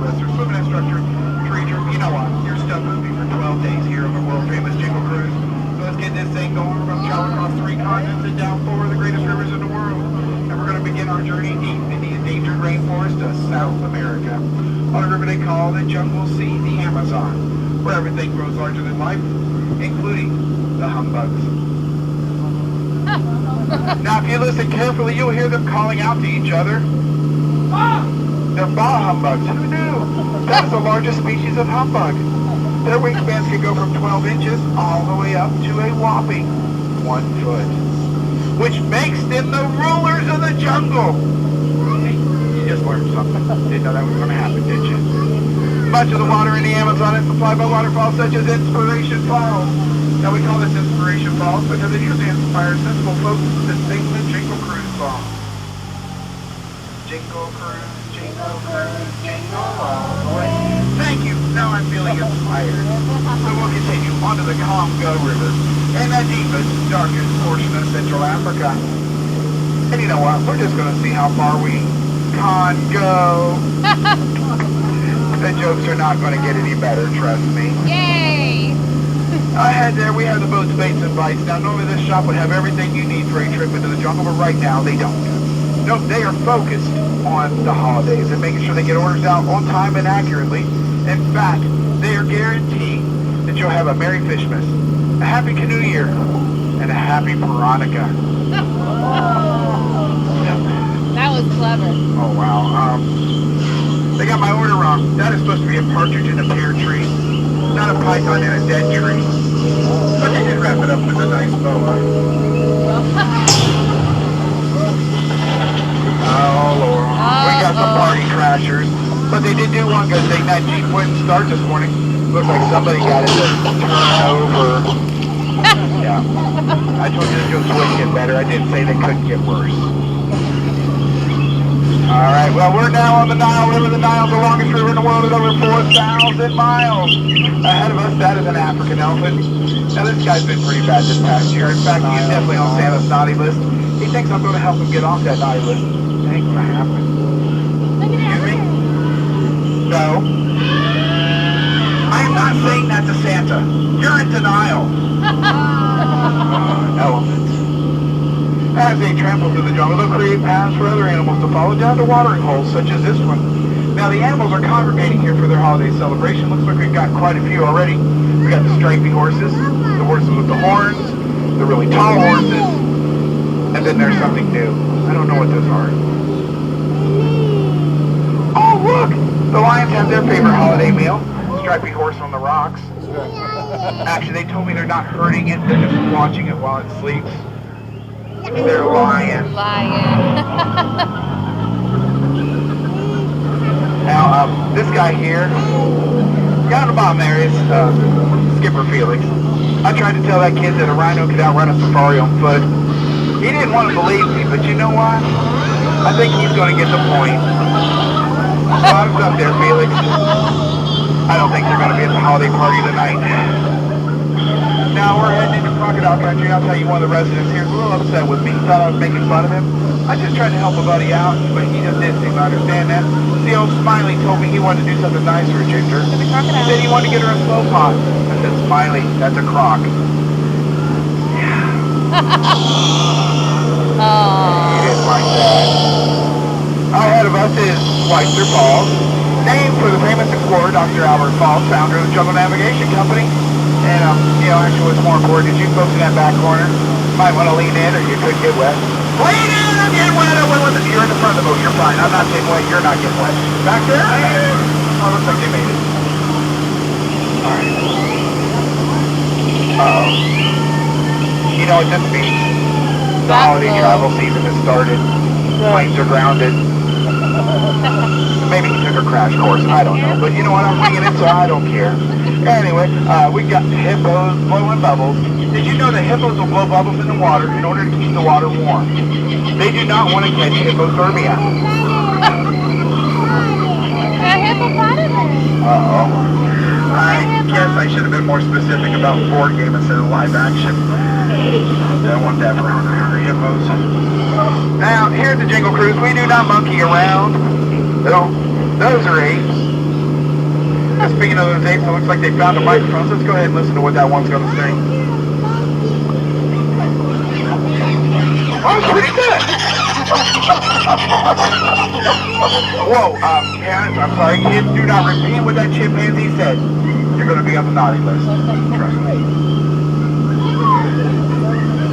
Swimming instructor, tree trip. You know what? You're stuck with me for 12 days here on the world famous Jingle Cruise. So let's get this thing going. We're going to travel across 3 continents and down 4 of the greatest rivers in the world. And we're going to begin our journey deep in the endangered rainforest of South America on a river they call the Jungle Sea, the Amazon, where everything grows larger than life, including the humbugs. Now, if you listen carefully, you'll hear them calling out to each other. They're baa humbugs. Who knew? That is the largest species of humbug. Their wingspans can go from 12 inches all the way up to a whopping 1 foot, which makes them the rulers of the jungle. You just learned something. Didn't know that was going to happen, did you? Much of the water in the Amazon is supplied by waterfalls such as Inspiration Falls. Now, we call this Inspiration Falls because it usually inspires sensible folks to sing the Jingle Cruise song. Jingle Cruise, Jingle Cruise, Jingle all the way. Thank you. Now I'm feeling inspired. So we'll continue onto the Congo River and the deepest, darkest portion of Central Africa. And you know what? We're just going to see how far we can go. The jokes are not going to get any better, trust me. Yay! Ahead there, we have the boats, baits, and bites. Now, normally this shop would have everything you need for a trip into the jungle, but right now they don't. Nope, they are focused on the holidays and making sure they get orders out on time and accurately. In fact, they are guaranteeing that you'll have a Merry Fishmas, a Happy Canoe Year, and a Happy Veronica. That was clever. Oh, wow. They got my order wrong. That is supposed to be a partridge in a pear tree, not a python in a dead tree. But they did wrap it up with a nice boa. Oh, Lord. We got some party crashers. But they did do one good thing. That Jeep wouldn't start this morning. Looks like somebody got it to turn over. Yeah. I told you the jokes wouldn't get better. I didn't say they couldn't get worse. All right. Well, we're now on the Nile River. The Nile's the longest river in the world. It's over 4,000 miles. Ahead of us, that is an African elephant. Now, this guy's been pretty bad this past year. In fact, he's definitely on Santa's naughty list. He thinks I'm going to help him get off that naughty list. It ain't going to happen. Excuse me? No. I am not saying that to Santa. You're in denial. Elephants. As they trample through the jungle, they'll create paths for other animals to follow down to watering holes such as this one. Now, the animals are congregating here for their holiday celebration. Looks like we've got quite a few already. We got the stripy horses, the horses with the horns, the really tall horses, and then there's something new. I don't know what those are. Oh, look! The lions have their favorite holiday meal, stripy horse on the rocks. Actually, they told me they're not hurting it, they're just watching it while it sleeps. They're lying. Now, this guy here, down the bottom there is Skipper Felix. I tried to tell that kid that a rhino could outrun a safari on foot. He didn't want to believe me, but you know what? I think he's going to get the point. Bottoms up there, Felix. I don't think they're going to be at the holiday party tonight. Now we're heading into crocodile country. I'll tell you, one of the residents here is a little upset with me. He thought I was making fun of him. I just tried to help a buddy out, but he just didn't seem to understand that. See, old Smiley told me he wanted to do something nice for Ginger. He said he wanted to get her a slow pot. I said, Smiley, that's a croc. Yeah. He didn't like that. Ahead of us is Schweitzer Falls, named for the famous explorer Dr. Albert Falls, founder of the Jungle Navigation Company. And, actually what's more important is you folks in that back corner might want to lean in or you could get wet. Lean in or get wet! You're in the front of the boat, you're fine. I'm not getting wet, you're not getting wet. Back there? Oh, looks like they made it. Alright. You know, at this beach, the holiday travel season has started. Planes are grounded. Maybe he took a crash course, I don't know. But you know what, I'm bringing it, so I don't care. Anyway, we got hippos blowing bubbles. Did you know that hippos will blow bubbles in the water in order to keep the water warm? They do not want to catch hypothermia. A hippopotamus. Uh-oh. I guess I should have been more specific about board game instead of live action. Don't want that for hippos. Now, here at the Jingle Cruise, we do not monkey around. No, those are apes. Speaking of those apes, it looks like they found a microphone, so let's go ahead and listen to what that one's going to say. Oh, it's pretty good. Whoa, parents, I'm sorry, kids, do not repeat what that chimpanzee said. You're going to be on the naughty list. Trust me.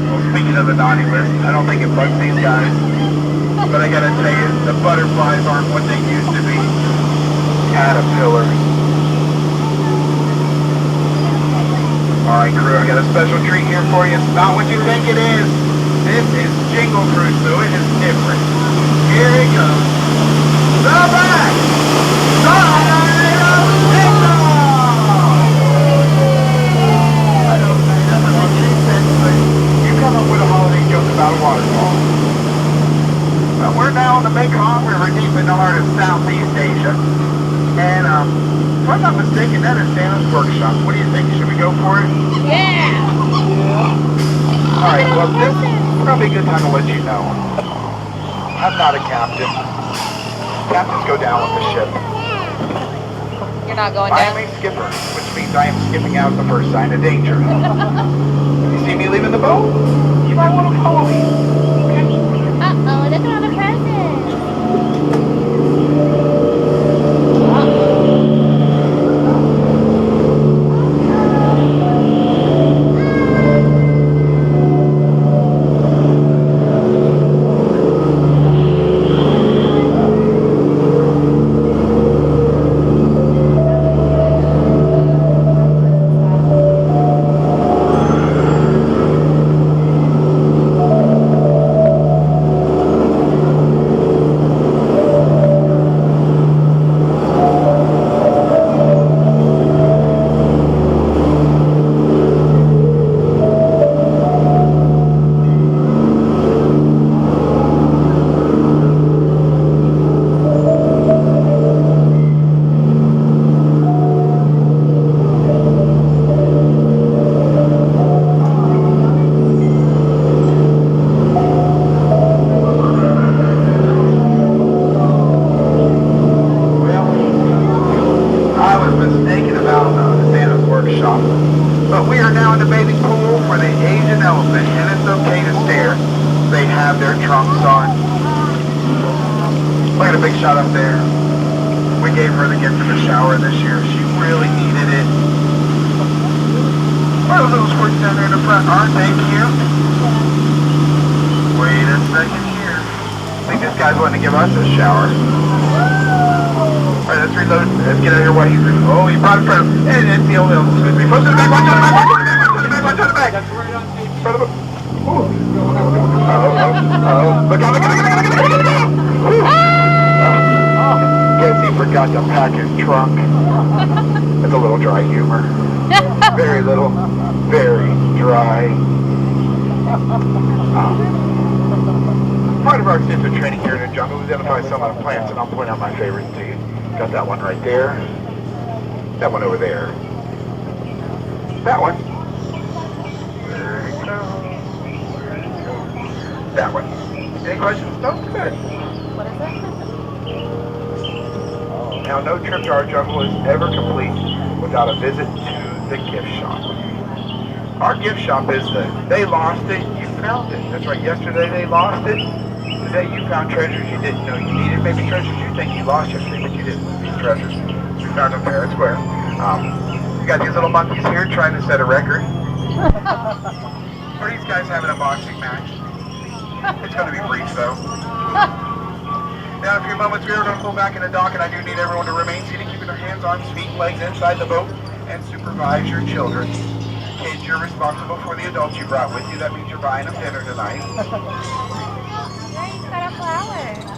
Well, speaking of the naughty list, I don't think it bugs these guys. But I gotta tell you, the butterflies aren't what they used to be. Caterpillars. Alright crew, I got a special treat here for you. It's not what you think it is. This is Jingle Cruise, so it is different. Here it goes. The back side of Jingle! I don't say nothing what she said, but you come up with a holiday joke about a waterfall. Well, we're now on the Mekong River deep in the heart of Southeast Asia. And, if I'm not mistaken, that is Santa's workshop. What do you think? Should we go for it? Yeah. Alright, well, this is probably a good time to let you know. I'm not a captain. Captains go down with the ship. You're not going I down? am a skipper, which means I am skipping out at the first sign of danger. You see me leaving the boat? You might want to follow me. Uh-oh, look at all the presents. But we are now in the bathing pool for the Asian elephant, and it's okay to stare. They have their trunks on. Look at a big shot up there. We gave her the gift of a shower this year. She really needed it. What are those little squirts down there in the front? Aren't they cute? Wait a second here. I think this guy's wanting to give us a shower. Alright, let's reload. Let's get out of here while he's reloading. Oh, he brought it in front of him. And it's the old hill. Excuse me. Push to the back, watch on the back, watch on the back, watch on the back, watch on the back. That's right on tape. Front of him. Look out, look out, look out, look out, look out, look out. Guess he forgot to pack his trunk. It's a little dry humor. Very little. Very dry. Part of our extensive training here in the jungle is identify some of the plants, and I'll point out my favorites to you. Got that one right there. That one over there. That one. There you go. There you go. That one. Any questions? No? Good. What is it? Now, no trip to our jungle is ever complete without a visit to the gift shop. Our gift shop is they lost it, you found it. That's right, yesterday they lost it. Today you found treasures you didn't know you needed. Maybe treasures you think you lost yesterday, but you didn't. These treasures we found them fair and square. We got these little monkeys here trying to set a record. Or these guys having a boxing match. It's going to be brief though. Now in a few moments we are going to pull back in the dock, and I do need everyone to remain seated, keeping their hands, arms, feet, legs inside the boat, and supervise your children. Kids, you're responsible for the adults you brought with you. That means you're buying them dinner tonight. Yeah, he's got a flower.